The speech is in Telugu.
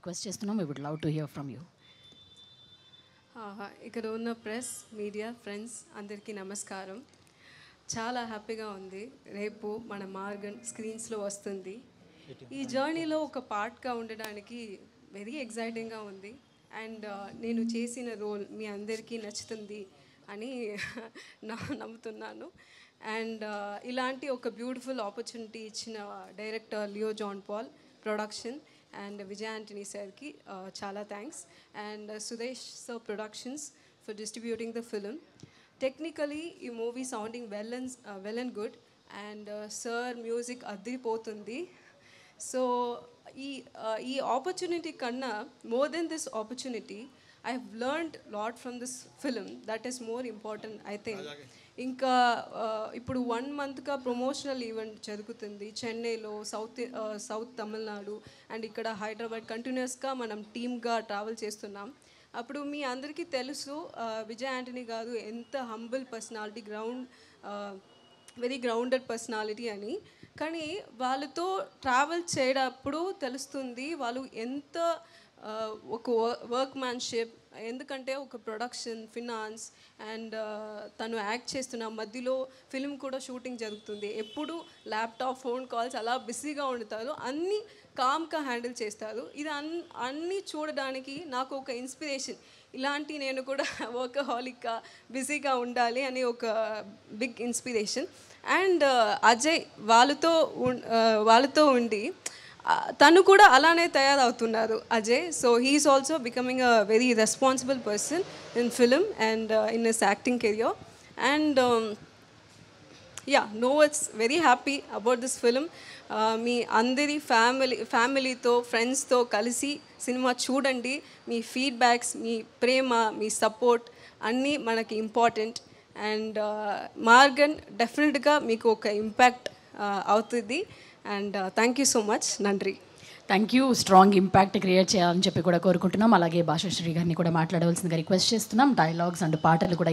రిక్వెస్ట్ చేస్తున్నాం. we would love to hear from you. ఇక్కడ ఉన్న ప్రెస్ మీడియా ఫ్రెండ్స్ అందరికీ నమస్కారం. చాలా హ్యాపీగా ఉంది. రేపు మన మార్గన్ స్క్రీన్స్లో వస్తుంది. ఈ జర్నీలో ఒక పార్ట్గా ఉండడానికి వెరీ ఎగ్జైటింగ్గా ఉంది. అండ్ నేను చేసిన రోల్ మీ అందరికీ నచ్చుతుంది అని నమ్ముతున్నాను. అండ్ ఇలాంటి ఒక బ్యూటిఫుల్ ఆపర్చునిటీ ఇచ్చిన director Leo John Paul, production and Vijay Antony సార్కి చాలా thanks. And Sudesh sir productions for distributing the film. Technically ఈ movie sounding well and good. And sir music అదిరిపోతుంది. సో ఈ ఆపర్చునిటీ కన్నా more than this opportunity I have learned lot from this film. That is more important I think. ఇంకా ఇప్పుడు 1 monthగా ప్రమోషనల్ ఈవెంట్ జరుగుతుంది చెన్నైలో, సౌత్ తమిళనాడు అండ్ ఇక్కడ హైదరాబాద్. కంటిన్యూస్గా మనం టీమ్గా ట్రావెల్ చేస్తున్నాం. అప్పుడు మీ అందరికీ తెలుసు విజయ్ ఆంటనీ గారు ఎంత humble personality, very grounded personality అని. కానీ వాళ్ళతో ట్రావెల్ చేయడప్పుడు తెలుస్తుంది వాళ్ళు ఎంత ఒక వర్క్మ్యాన్షిప్. ఎందుకంటే ఒక ప్రొడక్షన్, ఫినాన్స్ అండ్ తను యాక్ట్ చేస్తున్న మధ్యలో ఫిల్మ్ కూడా షూటింగ్ జరుగుతుంది. ఎప్పుడు ల్యాప్టాప్, ఫోన్ కాల్స్ అలా బిజీగా ఉంటారు. అన్నీ కామ్గా హ్యాండిల్ చేస్తారు. ఇది అన్నీ చూడడానికి నాకు ఒక ఇన్స్పిరేషన్. ఇలాంటి నేను కూడా వర్కహాలిక్గా బిజీగా ఉండాలి అని ఒక బిగ్ ఇన్స్పిరేషన్. అండ్ అజయ్ వాళ్ళతో ఉండి తను కూడా అలానే తయారవుతున్నారు Ajay. So he is also becoming a very responsible person in film and in his acting career. And it's very happy about this film. మీ అందరి ఫ్యామిలీతో, ఫ్రెండ్స్తో కలిసి సినిమా చూడండి. మీ ఫీడ్బ్యాక్స్, మీ ప్రేమ, మీ సపోర్ట్ అన్నీ మనకి ఇంపార్టెంట్. అండ్ మార్గన్ డెఫినెట్గా మీకు ఒక ఇంపాక్ట్ అవుతుంది. And thank you so much. నండ్రి. Thank you. Strong impact create చేయాలని చెప్పి కూడా కోరుకుంటున్నాం. అలాగే భాషాశ్రీ గారిని కూడా మాట్లాడవలసిందిగా రిక్వెస్ట్ చేస్తున్నాం. డైలాగ్స్ అండ్ పాటలు కూడా